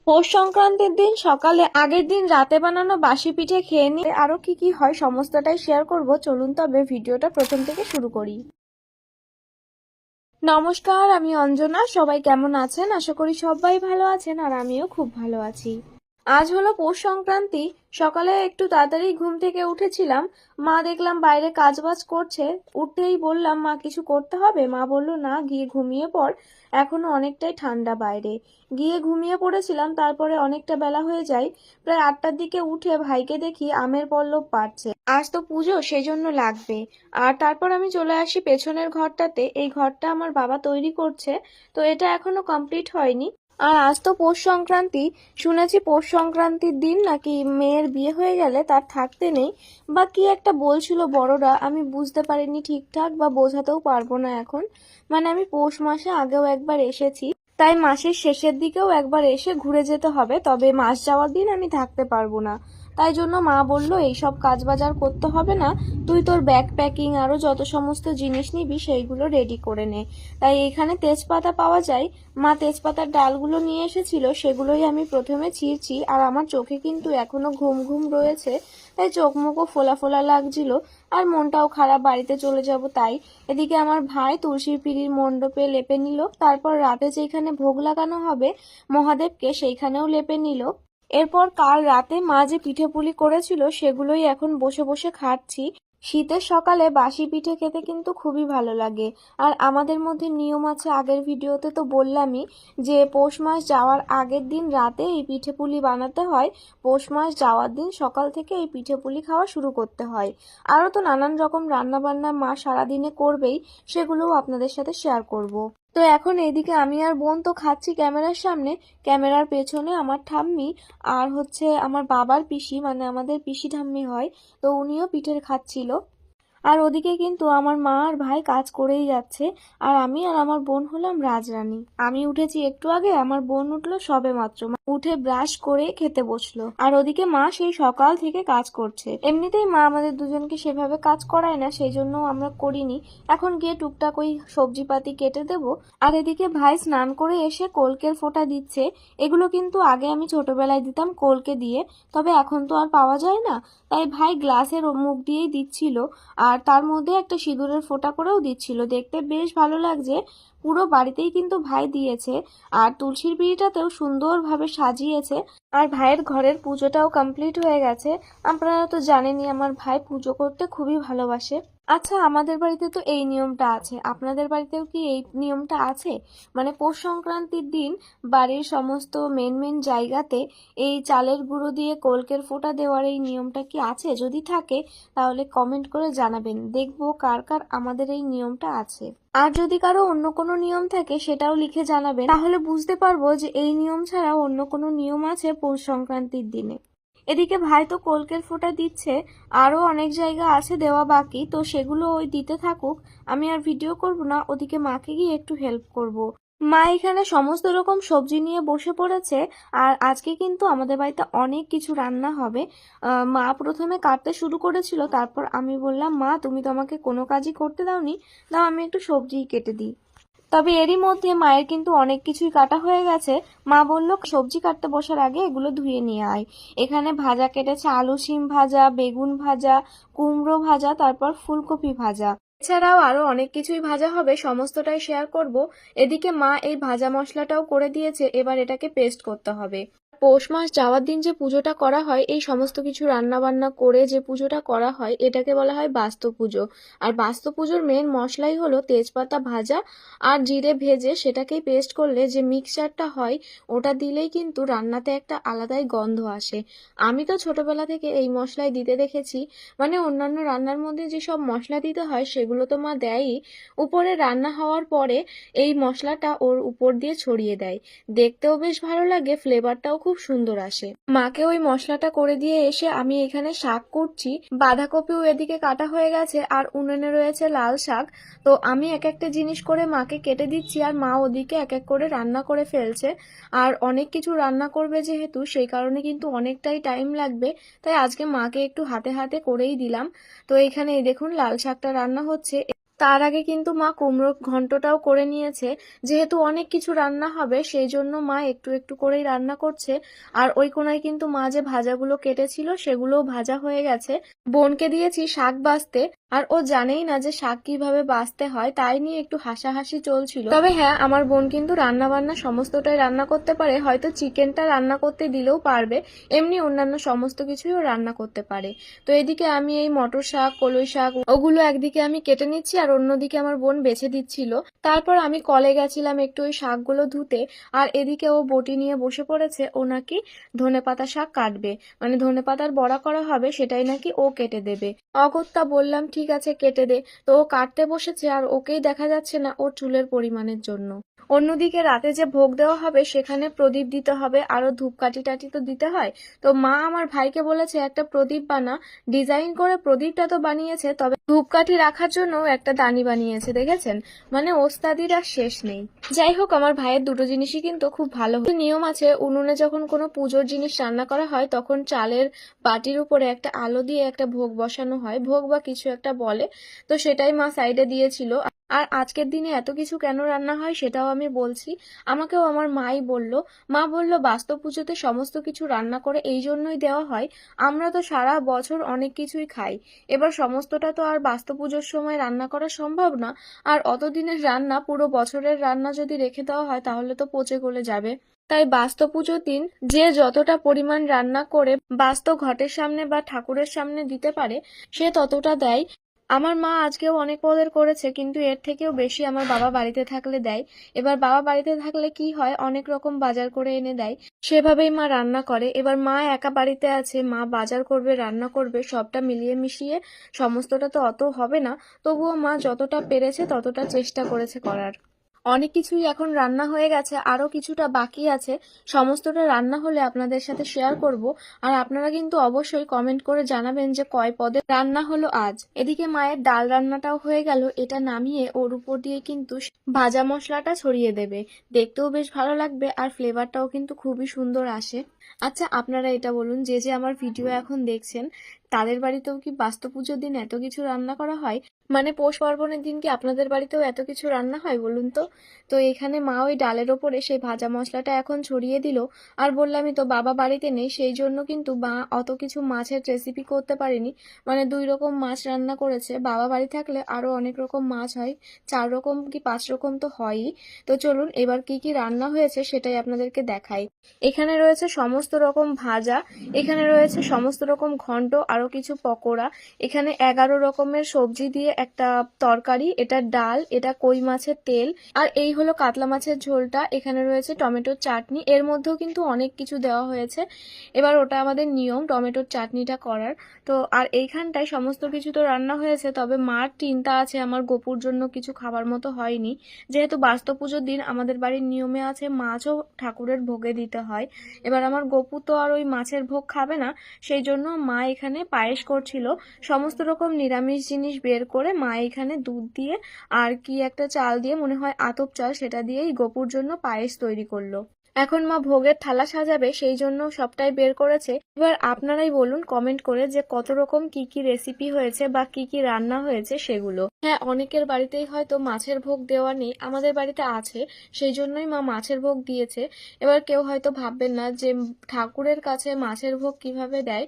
পৌষ সংক্রান্তির দিন সকালে আগের দিন রাতে বানানো বাসি পিঠে খেয়ে নিয়ে আরো কি কি হয় সমস্তটাই শেয়ার করব। চলুন তবে ভিডিওটা প্রথম থেকে শুরু করি। নমস্কার, আমি অঞ্জনা। সবাই কেমন আছেন? আশা করি সবাই ভালো আছেন আর আমিও খুব ভালো আছি। আজ হলো পৌষ সংক্রান্তি। সকালে একটু তাড়াতাড়ি ঘুম থেকে উঠেছিলাম। মা দেখলাম বাইরে কাজবাজ করছে। উঠতেই বললাম, মা কিছু করতে হবে? মা বলল, না, গিয়ে ঘুমিয়ে পড়, এখনো অনেকটাই ঠান্ডা বাইরে। গিয়ে ঘুমিয়ে পড়েছিলাম। তারপরে অনেকটা বেলা হয়ে যায়, প্রায় 8টার দিকে উঠে ভাইকে দেখি আমের পল্লব পাড়ছে। আজ তো পুজো, সেই জন্য লাগবে। আর তারপর আমি চলে আসি পেছনের ঘরটাতে। এই ঘরটা আমার বাবা তৈরি করছে, তো এটা এখনো কমপ্লিট হয়নি। আর আজ তো পৌষ সংক্রান্তি। শুনেছি পৌষ সংক্রান্তির দিন নাকি মেয়ের বিয়ে হয়ে গেলে তার থাকতে নেই, বা কি একটা বলছিল বড়রা। আমি বুঝতে পারিনি ঠিকঠাক, বা বোঝাতেও পারবো না এখন। মানে আমি পৌষ মাসে আগেও একবার এসেছি, তাই মাসের শেষের দিকেও একবার এসে ঘুরে যেতে হবে। তবে মাস যাওয়ার দিন আমি থাকতে পারবো না। তাই জন্য মা বলল, এইসব কাজ বাজার করতে হবে না, তুই তোর ব্যাগ প্যাকিং আরো যত সমস্ত জিনিস নিবি সেইগুলো রেডি করে নে। তাই এখানে তেজপাতা পাওয়া যায়। মা তেজপাতার ডালগুলো নিয়ে এসেছিল, সেগুলোই আমি প্রথমে ছিঁড়ছি। আর আমার চোখে কিন্তু এখনো ঘুম ঘুম রয়েছে, তাই চোখ মুখও ফোলা ফোলা লাগছিল। আর মনটাও খারাপ, বাড়িতে চলে যাব তাই। এদিকে আমার ভাই তুলসীর পিঁড়ির মণ্ডপে লেপে নিল। তারপর রাতে যেখানে ভোগ লাগানো হবে মহাদেবকে, সেইখানেও লেপে নিল। এরপর কাল রাতে মা যে পিঠে পুলি করেছিল সেগুলোই এখন বসে বসে খাচ্ছি। শীতের সকালে বাসি পিঠে খেতে কিন্তু খুবই ভালো লাগে। আর আমাদের মধ্যে নিয়ম আছে, আগের ভিডিওতে তো বললামই, যে পৌষ মাস যাওয়ার আগের দিন রাতে এই পিঠে পুলি বানাতে হয়। পৌষ মাস যাওয়ার দিন সকাল থেকে এই পিঠে পুলি খাওয়া শুরু করতে হয়। আরও তো নানান রকম রান্না বান্না মা সারাদিনে করবেই, সেগুলোও আপনাদের সাথে শেয়ার করব। তো এখন এইদিকে আমি আর বোন তো খাচ্ছি ক্যামেরার সামনে। ক্যামেরার পেছনে আমার ঠাম্মি আর হচ্ছে আমার বাবার পিসি, মানে আমাদের পিসি ঠাম্মি হয়, তো উনিও পিঠে খাচ্ছিল। আর ওদিকে কিন্তু আমার মা আর ভাই কাজ করেই যাচ্ছে। আর আমি আর আমার বোন হলাম রাজরানী। আমি উঠেছি একটু আগে, আমার বোন উঠলো সবে মাত্র। উঠে ব্রাশ করে খেতে বসলো। আর ওদিকে মা সেই সকাল থেকে কাজ করছে। এমনিতেই মা আমাদের দুজনকে সেভাবে কাজ করায় না, সেই জন্য আমরা করিনি। এখন গিয়ে টুকটাক ওই সবজি পাতি কেটে দেব। আর এদিকে ভাই স্নান করে এসে কলকের ফোঁটা দিচ্ছে। এগুলো কিন্তু আগে আমি ছোটবেলায় দিতাম কলকে দিয়ে, তবে এখন তো আর পাওয়া যায় না। তাই ভাই গ্লাসের মুখ দিয়েই দিচ্ছিল। আর তার মধ্যে একটা সিঁদুরের ফোঁটা করেও দিচ্ছিল। দেখতে বেশ ভালো লাগছে। পুরো বাড়িতেই কিন্তু ভাই দিয়েছে। আর তুলসীর পিঁড়িটাতেও সুন্দরভাবে সাজিয়েছে। আর ভাইয়ের ঘরের পুজোটাও কমপ্লিট হয়ে গেছে। আপনারা তো জানেনই আমার ভাই পুজো করতে খুবই ভালোবাসে। আচ্ছা, আমাদের বাড়িতে তো এই নিয়মটা আছে, আপনাদের বাড়িতেও কি এই নিয়মটা আছে? মানে পৌষ সংক্রান্তির দিন বাড়ির সমস্ত মেন মেন জায়গাতে এই চালের গুঁড়ো দিয়ে কলকের ফোঁটা দেওয়ার এই নিয়মটা কি আছে? যদি থাকে তাহলে কমেন্ট করে জানাবেন, দেখবো কার কার আমাদের এই নিয়মটা আছে। আর যদি কারো অন্য কোনো নিয়ম থাকে সেটাও লিখে জানাবেন, তাহলে বুঝতে পারবো যে এই নিয়ম ছাড়া অন্য কোনো নিয়ম আছে পৌষ সংক্রান্তির দিনে। এদিকে ভাই তো কলকের ফোঁটা দিচ্ছে, আরো অনেক জায়গা আছে দেওয়া বাকি, তো সেগুলো ওই দিতে থাকুক। আমি আর ভিডিও করব না, ওদিকে মাকে গিয়ে একটু হেল্প করব। মা এখানে সমস্ত রকম সবজি নিয়ে বসে পড়েছে। আর আজকে কিন্তু আমাদের বাড়িতে অনেক কিছু রান্না হবে। মা প্রথমে কাটতে শুরু করেছিল, তারপর আমি বললাম, মা তুমি তো আমাকে কোনো কাজই করতে দাওনি, দাও আমি একটু সবজিই কেটে দিই। তবে এরই মধ্যে মায়ের কিন্তু অনেক কিছুই কাটা হয়ে গেছে। মা বলল, সবজি কাটতে বসার আগে এগুলো ধুয়ে নিয়ে আয়। এখানে ভাজা কেটেছে, আলু শিম ভাজা, বেগুন ভাজা, কুমড়ো ভাজা, তারপর ফুলকপি ভাজা। এছাড়াও আরো অনেক কিছুই ভাজা হবে, সমস্তটাই শেয়ার করব। এদিকে মা এই ভাজা মশলাটাও করে দিয়েছে, এবার এটাকে পেস্ট করতে হবে। পৌষ মাস যাওয়ার দিন যে পুজোটা করা হয়, এই সমস্ত কিছু রান্না বান্না করে যে পুজোটা করা হয়, এটাকে বলা হয় বাস্তু পুজো। আর বাস্তু পুজোর মেন মশলাই হলো তেজপাতা ভাজা আর জিরে ভেজে সেটাকেই পেস্ট করলে যে মিক্সচারটা হয়, ওটা দিলেই কিন্তু রান্নাতে একটা আলাদাই গন্ধ আসে। আমি তো ছোটবেলা থেকে এই মশলাই দিতে দেখেছি। মানে অন্যান্য রান্নার মধ্যে যেসব মশলা দিতে হয় সেগুলো তো মা দেয়ই, উপরে রান্না হওয়ার পরে এই মশলাটা ওর উপর দিয়ে ছড়িয়ে দেয়। দেখতেও বেশ ভালো লাগে, ফ্লেভারটাও খুব সুন্দর আসে। মাকে ওই মশলাটা করে দিয়ে এসে আমি এখানে শাক করছি। বাঁধাকপিও এদিকে কাটা হয়ে গেছে, আর উনুনে রয়েছে লাল শাক। তো আমি এক একটা জিনিস করে মাকে কেটে দিচ্ছি, আর মা ওদিকে এক এক করে রান্না করে ফেলছে। আর অনেক কিছু রান্না করবে যেহেতু, সেই কারণে কিন্তু অনেকটাই টাইম লাগবে। তাই আজকে মাকে একটু হাতে হাতে করেই দিলাম। তো এখানে এই দেখুন লাল শাকটা রান্না হচ্ছে। তার আগে কিন্তু মা কুমড়োর ঘন্টটাও করে নিয়েছে। যেহেতু অনেক কিছু রান্না হবে সেই জন্য মা একটু একটু করেই রান্না করছে। আর ওই কোনায় কিন্তু মা যে ভাজাগুলো কেটেছিল সেগুলোও ভাজা হয়ে গেছে। বোনকে দিয়েছি শাক বাছতে, আর ও জানেই না যে শাক কিভাবে বাছতে হয়, তাই নিয়ে একটু হাসাহাসি চলছিল। তবে হ্যাঁ, আমার বোন কিন্তু রান্না বান্না সমস্তটাই রান্না করতে পারে। হয়তো চিকেনটা রান্না করতে দিলেও পারবে, এমনি অন্যান্য সমস্ত কিছুই ও রান্না করতে পারে। তো এদিকে আমি এই মটর শাক, কলই শাক ওগুলো একদিকে আমি কেটে নিচ্ছি আর অন্যদিকে আমার বোন বেছে দিচ্ছিল। তারপর আমি কলে গেছিলাম একটু ওই শাকগুলো ধুতে, আর এদিকে ও বটি নিয়ে বসে পড়েছে। ও নাকি ধনেপাতা শাক কাটবে, মানে ধনেপাতার বড়া করা হবে সেটাই নাকি ও কেটে দেবে। অগত্যা বললাম ঠিক আছে কেটে দে। তো ও কাটতে বসেছে আর ওকেই দেখা যাচ্ছে না ওর চুলের পরিমাণের জন্য। অন্যদিকে রাতে যে ভোগ দেওয়া হবে সেখানে প্রদীপ দিতে হবে, আরো ধূপকাঠি টাটি তো দিতে হয়। তো মা আমার ভাইকে বলেছে একটা প্রদীপ বানা। ডিজাইন করে প্রদীপটা তো বানিয়েছে, তবে ধূপকাঠি রাখার জন্য একটা দানি বানিয়েছে, দেখেছেন? মানে ওস্তাদির আর শেষ নেই। যাই হোক, আমার ভাইয়ের দুটো জিনিসই কিন্তু খুব ভালো। নিয়ম আছে, উনুনে যখন কোনো পুজোর জিনিস রান্না করা হয় তখন চালের বাটির উপরে একটা আলো দিয়ে একটা ভোগ বসানো হয়, ভোগ বা কিছু একটা বলে। তো সেটাই মা সাইডে দিয়েছিল। আর আজকের দিনে এত কিছু কেন রান্না হয় সেটাও আমি বলছি। আমাকেও আমার মাই বলল। মা বলল বাস্তু পুজোতে সমস্ত কিছু রান্না করে এই জন্যই দেওয়া হয়, আমরা তো সারা বছর অনেক কিছুই খাই। এবার সমস্তটা তো আর বাস্তু পুজোর সময় রান্না করা সম্ভব না। আর অত দিনের রান্না, পুরো বছরের রান্না যদি রেখে দেওয়া হয় তাহলে তো পচে গলে যাবে। তাই বাস্তু পুজোর দিন যে যতটা পরিমাণ রান্না করে বাস্তু ঘটের সামনে বা ঠাকুরের সামনে দিতে পারে সে ততটা দেয়। আমার মা আজকেও অনেক পদের করেছে, কিন্তু এর থেকেও বেশি আমার বাবা বাড়িতে থাকলে দেয়। এবার বাবা বাড়িতে থাকলে কি হয়, অনেক রকম বাজার করে এনে দেয়, সেভাবেই মা রান্না করে। এবার মা একা বাড়িতে আছে, মা বাজার করবে, রান্না করবে, সবটা মিলিয়ে মিশিয়ে সমস্তটা তো অত হবে না। তবুও মা যতটা পেরেছে ততটা চেষ্টা করেছে করার। অনেক কিছুই এখন রান্না হয়ে গেছে, আরো কিছুটা বাকি আছে। সমস্তটা রান্না হলে আপনাদের সাথে শেয়ার করব। আর আপনারা কিন্তু অবশ্যই কমেন্ট করে জানাবেন যে কয় পদে রান্না হলো আজ। এদিকে মায়ের ডাল রান্নাটাও হয়ে গেল, এটা নামিয়ে ওর উপর দিয়ে কিন্তু ভাজা মশলাটা ছড়িয়ে দেবে। দেখতেও বেশ ভালো লাগবে আর ফ্লেভারটাও কিন্তু খুবই সুন্দর আসে। আচ্ছা, আপনারা এটা বলুন, যে যে আমার ভিডিও এখন দেখছেন তাদের বাড়িতেও কি বাস্তু পুজোর দিন এত কিছু রান্না করা হয়? মানে পৌষ পার্বণের দিন কি আপনাদের বাড়িতেও এত কিছু রান্না হয় বলুন তো? তো এখানে মা ওই ডালের ওপরে সেই ভাজা মশলাটা এখন ছড়িয়ে দিল। আর বললামই তো বাবা বাড়িতে নেই, সেই জন্য কিন্তু মা অত কিছু মাছের রেসিপি করতে পারেনি। মানে 2 রকম মাছ রান্না করেছে। বাবা বাড়ি থাকলে আরো অনেক রকম মাছ হয়, 4 রকম কি 5 রকম তো হয়ই। তো চলুন এবার কি কি রান্না হয়েছে সেটাই আপনাদেরকে দেখাই। এখানে রয়েছে সমস্ত রকম ভাজা, এখানে রয়েছে সমস্ত রকম ঘন্ট, আরো কিছু পকোড়া, এখানে 11 রকমের সবজি দিয়ে একটা তরকারি, এটা ডাল, এটা কই মাছের তেল, আর এই হলো কাতলা মাছের ঝোলটা। এখানে রয়েছে টমেটোর চাটনি, এর মধ্যেও কিন্তু অনেক কিছু দেওয়া হয়েছে। এবার ওটা আমাদের নিয়ম টমেটোর চাটনিটা করার। তো আর এইখানটায় সমস্ত কিছু তো রান্না হয়েছে, তবে মার চিন্তা আছে আমার গোপুর জন্য কিছু খাবার মতো হয়নি। যেহেতু বাস্তু পুজোর দিন আমাদের বাড়ির নিয়মে আছে মাছও ঠাকুরের ভোগে দিতে হয়। এবার আমার গপু তো আর ওই মাছের ভোগ খাবে না, সেই জন্য মা এখানে পায়েস করছিল। সমস্ত রকম নিরামিষ জিনিস বের করে মা এখানে দুধ দিয়ে আর কি একটা চাল দিয়ে, মনে হয় আতপ চাল, সেটা দিয়েই গপুর জন্য পায়েস তৈরি করলো। এখন মা ভোগের থালা সাজাবে, সেই জন্য সবটাই বের করেছে। এবার আপনারাই বলুন কমেন্ট করে যে কত রকম কি কি রেসিপি হয়েছে বা কি কি রান্না হয়েছে সেগুলো। হ্যাঁ, অনেকের বাড়িতেই হয়তো মাছের ভোগ দেওয়া নেই, আমাদের বাড়িতে আছে, সেই জন্যই মা মাছের ভোগ দিয়েছে। এবার কেউ হয়তো ভাববেন না যে ঠাকুরের কাছে মাছের ভোগ কিভাবে দেয়।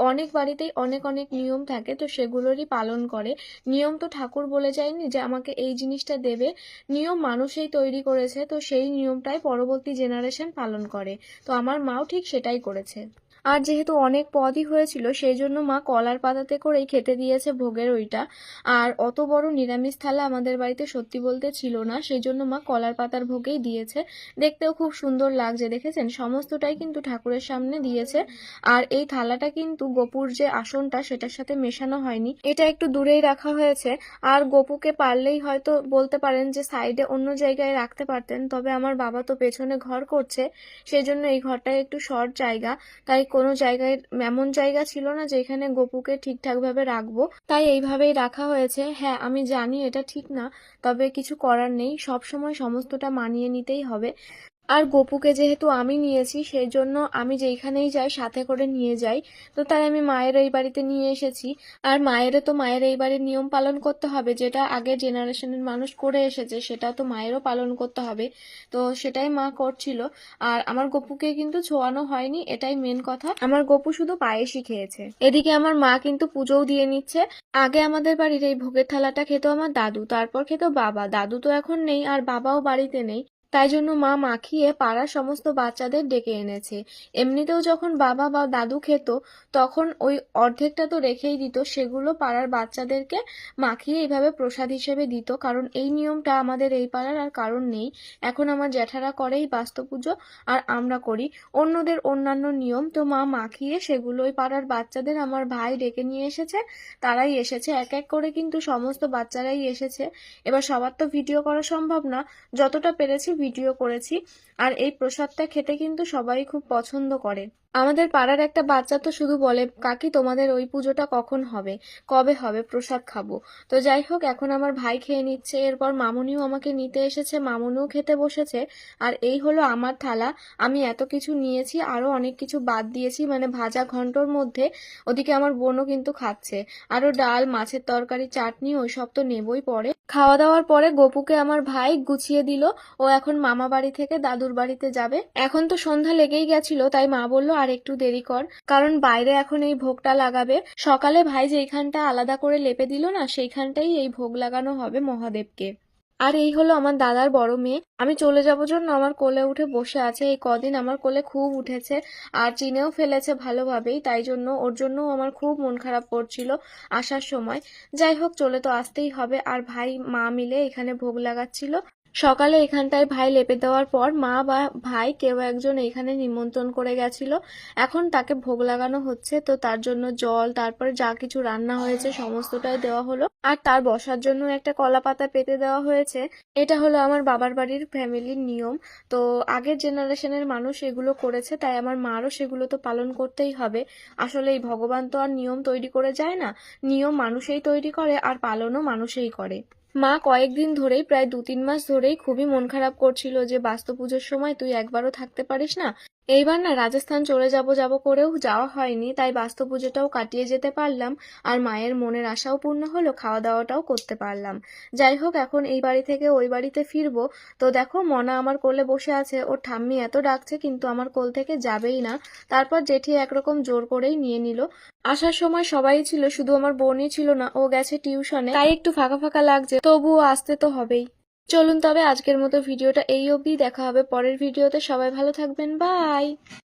অনেক বাড়িতেই অনেক অনেক নিয়ম থাকে, তো সেগুলোরই পালন করে। নিয়ম তো ঠাকুর বলে যায়নি যে আমাকে এই জিনিসটা দেবে, নিয়ম মানুষই তৈরি করেছে, তো সেই নিয়মটাই পরবর্তী জেনারেশন পালন করে। তো আমার মাও ঠিক সেটাই করেছে। আর যেহেতু অনেক পদই হয়েছিল সেই জন্য মা কলার পাতাতে করেই খেতে দিয়েছে ভোগের ওইটা। আর অত বড় নিরামিষ থালা আমাদের বাড়িতে সত্যি বলতে ছিল না, সেই জন্য মা কলার পাতার ভোগেই দিয়েছে। দেখতেও খুব সুন্দর লাগছে, দেখেছেন? সমস্তটাই কিন্তু ঠাকুরের সামনে দিয়েছে। আর এই থালাটা কিন্তু গপুর যে আসনটা সেটার সাথে মেশানো হয়নি, এটা একটু দূরেই রাখা হয়েছে। আর গপুকে পারলেই হয়তো বলতে পারেন যে সাইডে অন্য জায়গায় রাখতে পারতেন, তবে আমার বাবা তো পেছনে ঘর করছে, সেই জন্য এই ঘরটায় একটু শর্ট জায়গা, তাই কোনো জায়গায় এমন জায়গা ছিল না যে এখানে গপুকে ঠিকঠাক ভাবে রাখবো, তাই এইভাবেই রাখা হয়েছে। হ্যাঁ, আমি জানি এটা ঠিক না, তবে কিছু করার নেই, সব সময় সমস্তটা মানিয়ে নিতেই হবে। আর গপুকে যেহেতু আমি নিয়েছি সেই জন্য আমি যেইখানেই যাই সাথে করে নিয়ে যাই। তো তাই আমি মায়ের এই বাড়িতে নিয়ে এসেছি। আর মায়ের এই বাড়ির নিয়ম পালন করতে হবে, যেটা আগের জেনারেশনের মানুষ করে এসেছে সেটা তো মায়েরও পালন করতে হবে। তো সেটাই মা করছিল। আর আমার গপুকে কিন্তু ছোঁয়ানো হয়নি, এটাই মেন কথা। আমার গপু শুধু পায়েসই খেয়েছে। এদিকে আমার মা কিন্তু পুজোও দিয়ে নিচ্ছে। আগে আমাদের বাড়ির এই ভোগের থালাটা খেত আমার দাদু, তারপর খেত বাবা। দাদু তো এখন নেই আর বাবাও বাড়িতে নেই, তাই জন্য মা মাখিয়ে পাড়ার সমস্ত বাচ্চাদের ডেকে এনেছে। এমনিতেও যখন বাবা বা দাদু খেত তখন ওই অর্ধেকটা তো রেখেই দিত, সেগুলো পাড়ার বাচ্চাদেরকে মাখিয়ে এইভাবে প্রসাদ হিসেবে দিত। কারণ এই নিয়মটা আমাদের এই পাড়ার আর কারণ নেই। এখন আমার জ্যাঠারা করে এই বাস্তু পুজো, আর আমরা করি অন্যদের অন্যান্য নিয়ম। তো মা মাখিয়ে সেগুলো ওই পাড়ার বাচ্চাদের আমার ভাই ডেকে নিয়ে এসেছে। তারাই এসেছে এক এক করে, কিন্তু সমস্ত বাচ্চারাই এসেছে। এবার সবার তো ভিডিও করা সম্ভব না, যতটা পেরেছি ভিডিও করেছি। আর এই প্রসাদটা খেতে কিন্তু সবাই খুব পছন্দ করে। আমাদের পাড়ার একটা বাচ্চা তো শুধু বলে, কাকি তোমাদের ওই পুজোটা কখন হবে, কবে হবে, প্রসাদ খাবো। তো যাই হোক, এখন আমার ভাই খেয়ে নিচ্ছে, এরপর মামুনিও আমাকে নিতে এসেছে, মামুনিও খেতে বসেছে। আর এই হলো আমার থালা। আমি এত কিছু নিয়েছি, আরো অনেক কিছু বাদ দিয়েছি, মানে ভাজা ঘন্টর মধ্যে। ওদিকে আমার বোনও কিন্তু খাচ্ছে। আরো ডাল, মাছের তরকারি, চাটনি ওইসব তো নেবই পরে। খাওয়া দাওয়ার পরে গপুকে আমার ভাই গুছিয়ে দিল। ও এখন মামা বাড়ি থেকে দাদুর বাড়িতে যাবে। এখন তো সন্ধ্যা লেগেই গেছিল, তাই মা বলল আর একটু দেরি কর, কারণ বাইরে এখন এই ভোগটা লাগাবে। সকালে ভাই যেইখানটা আলাদা করে লেপে দিল না, সেইখানটাই এই ভোগ লাগানো হবে মহাদেবকে। আর এই হলো আমার দাদার বড় মেয়ে। আমি চলে যাবো জন্য আমার কোলে উঠে বসে আছে। এই কদিন আমার কোলে খুব উঠেছে, আর চিনেও ফেলেছে ভালোভাবেই, তাই জন্য ওর জন্য আমার খুব মন খারাপ করছিল আসার সময়। যাই হোক, চলে তো আসতেই হবে। আর ভাই মা মিলে এখানে ভোগ লাগাচ্ছিল। সকালে এখানটায় ভাই লেপে দেওয়ার পর মা বা ভাই কেউ একজন এখানে নিমন্ত্রণ করে গেছিল। এখন তাকে ভোগ লাগানো হচ্ছে। তো তার জন্য জল, তারপর যা কিছু রান্না হয়েছে সমস্তটাই দেওয়া হলো। আর তার বসার জন্য একটা কলা পাতা পেতে দেওয়া হয়েছে। এটা হলো আমার বাবার বাড়ির ফ্যামিলির নিয়ম। তো আগের জেনারেশনের মানুষ এগুলো করেছে, তাই আমার মারও সেগুলো তো পালন করতেই হবে। আসলে এই ভগবান তো আর নিয়ম তৈরি করে যায় না, নিয়ম মানুষই তৈরি করে আর পালনও মানুষই করে। মা কয়েকদিন ধরেই, প্রায় 2-3 মাস ধরেই খুবই মন খারাপ করছিল যে বাস্তু পুজোর সময় তুই একবারও থাকতে পারিস না। এইবার না রাজস্থান চলে যাব যাব করেও যাওয়া হয়নি, তাই বাস্তু পুজোটাও কাটিয়ে যেতে পারলাম। আর মায়ের মনের আশাও পূর্ণ হলো, খাওয়া দাওয়াটাও করতে পারলাম। যাই হোক, এখন এই বাড়ি থেকে ওই বাড়িতে ফিরবো। তো দেখো, মনা আমার কোলে বসে আছে, ওর ঠাম্মি এত ডাকছে কিন্তু আমার কোল থেকে যাবেই না। তারপর জেঠি একরকম জোর করেই নিয়ে নিল। আসার সময় সবাই ছিল, শুধু আমার বোনই ছিল না, ও গেছে টিউশনে, তাই একটু ফাঁকা ফাঁকা লাগছে, তবুও আসতে তো হবেই। চলুন তবে আজকের মতো ভিডিওটা এই অবধি, দেখা হবে পরের ভিডিওতে। সবাই ভালো থাকবেন, বাই।